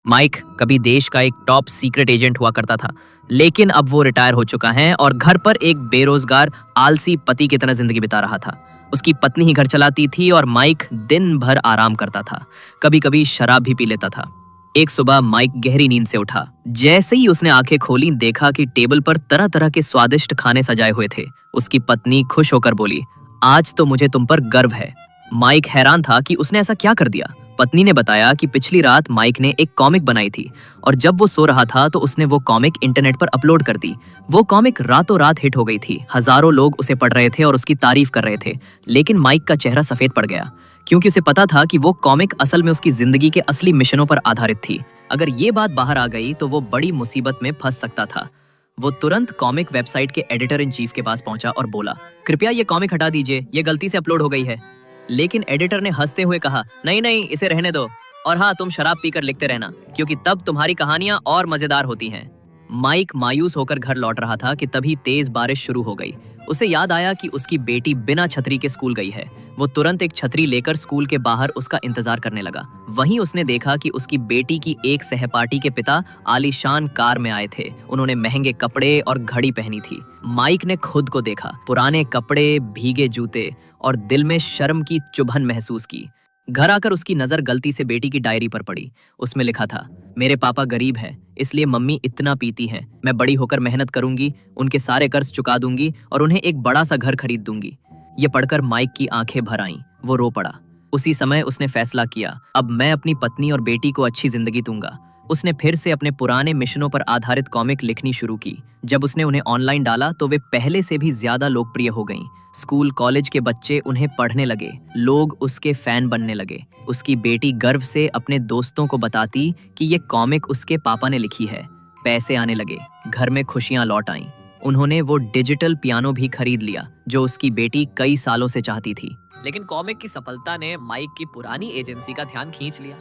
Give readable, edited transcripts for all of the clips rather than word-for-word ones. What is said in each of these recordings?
Mic कभी देश का एक टॉप सीक्रेट एजेंट हुआ करता था, लेकिन अब वो रिटायर हो चुका है और घर पर एक बेरोजगार आलसी पति की तरह जिंदगी बिता रहा था। उसकी पत्नी ही घर चलाती थी और माइक दिन भर आराम करता था। कभी कभी शराब भी पी लेता था। एक सुबह माइक गहरी नींद से उठा। जैसे ही उसने आंखें खोली, देखा कि टेबल पर तरह तरह के स्वादिष्ट खाने सजाए हुए थे। उसकी पत्नी खुश होकर बोली, आज तो मुझे तुम पर गर्व है। माइक हैरान था कि उसने ऐसा क्या कर दिया। पत्नी ने बताया कि पिछली रात माइक ने एक कॉमिक बनाई थी और जब वो सो रहा था तो उसने वो कॉमिक इंटरनेट पर अपलोड कर दी। वो कॉमिक रातों रात हिट हो गई थी। हजारों लोग उसे पढ़ रहे थे और उसकी तारीफ कर रहे थे। लेकिन माइक का चेहरा सफेद पड़ गया, क्योंकि उसे पता था कि वो कॉमिक असल में उसकी जिंदगी के असली मिशनों पर आधारित थी। अगर ये बात बाहर आ गई तो वो बड़ी मुसीबत में फंस सकता था। वो तुरंत कॉमिक वेबसाइट के एडिटर इन चीफ के पास पहुंचा और बोला, कृपया ये कॉमिक हटा दीजिए, ये गलती से अपलोड हो गई है। लेकिन एडिटर ने हंसते हुए कहा, नहीं नहीं, इसे रहने दो। और हाँ, तुम शराब पीकर लिखते रहना, क्योंकि तब तुम्हारी कहानियां और मजेदार होती हैं। माइक मायूस होकर घर लौट रहा था कि तभी तेज बारिश शुरू हो गई। उसे याद आया कि उसकी बेटी बिना छतरी के स्कूल गई है। वो तुरंत एक छतरी लेकर स्कूल के बाहर उसका इंतजार करने लगा। वहीं उसने देखा कि उसकी बेटी की एक सहपाठी के पिता आलीशान कार में आए थे। उन्होंने महंगे कपड़े और घड़ी पहनी थी। माइक ने खुद को देखा, पुराने कपड़े, भीगे जूते, और दिल में शर्म की चुभन महसूस की। घर आकर उसकी नजर गलती से बेटी की डायरी पर पड़ी। उसमें लिखा था, मेरे पापा गरीब हैं, इसलिए मम्मी इतना पीती हैं। मैं बड़ी होकर मेहनत करूंगी, उनके सारे कर्ज चुका दूंगी और उन्हें एक बड़ा सा घर खरीद दूंगी। ये पढ़कर माइक की आंखें भर आईं। वो रो पड़ा। उसी समय उसने फैसला किया, अब मैं अपनी पत्नी और बेटी को अच्छी जिंदगी दूंगा। उसने फिर से अपने पुराने मिशनों पर आधारित कॉमिक लिखनी शुरू की। जब उसने उन्हें ऑनलाइन डाला तो वे पहले से भी ज्यादा लोकप्रिय हो गईं। स्कूल कॉलेज के बच्चे उन्हें पढ़ने लगे, लोग उसके फैन बनने लगे। उसकी बेटी गर्व से अपने दोस्तों को बताती कि ये कॉमिक उसके पापा ने लिखी है। पैसे आने लगे, घर में खुशियां लौट आईं। उन्होंने वो डिजिटल पियानो भी खरीद लिया जो उसकी बेटी कई सालों से चाहती थी। लेकिन कॉमिक की सफलता ने माइक की पुरानी एजेंसी का ध्यान खींच लिया।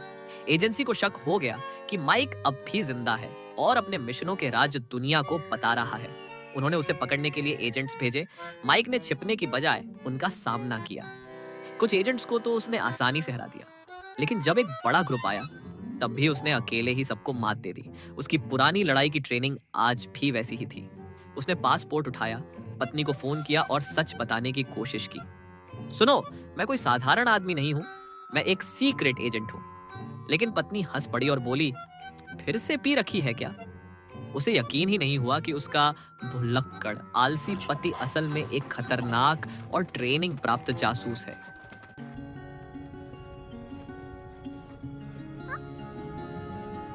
एजेंसी को शक हो गया कि माइक अब भी जिंदा है और अपने मिशनों के राज दुनिया को बता रहा है। उन्होंने उसे पकड़ने के लिए एजेंट्स भेजे। माइक ने छिपने की बजाय उनका सामना किया। कुछ एजेंट्स को तो उसने आसानी से हरा दिया, लेकिन जब एक बड़ा ग्रुप आया तब भी उसने अकेले ही सबको मात दे दी। उसकी पुरानी लड़ाई की ट्रेनिंग आज भी वैसी ही थी। उसने पासपोर्ट उठाया, पत्नी को फोन किया और सच बताने की कोशिश की। सुनो, मैं कोई साधारण आदमी नहीं हूँ, मैं एक सीक्रेट एजेंट हूँ। लेकिन पत्नी हंस पड़ी और बोली, फिर से पी रखी है क्या? उसे यकीन ही नहीं हुआ कि उसका भुलक्कड़ आलसी पति असल में एक खतरनाक और ट्रेनिंग प्राप्त जासूस है।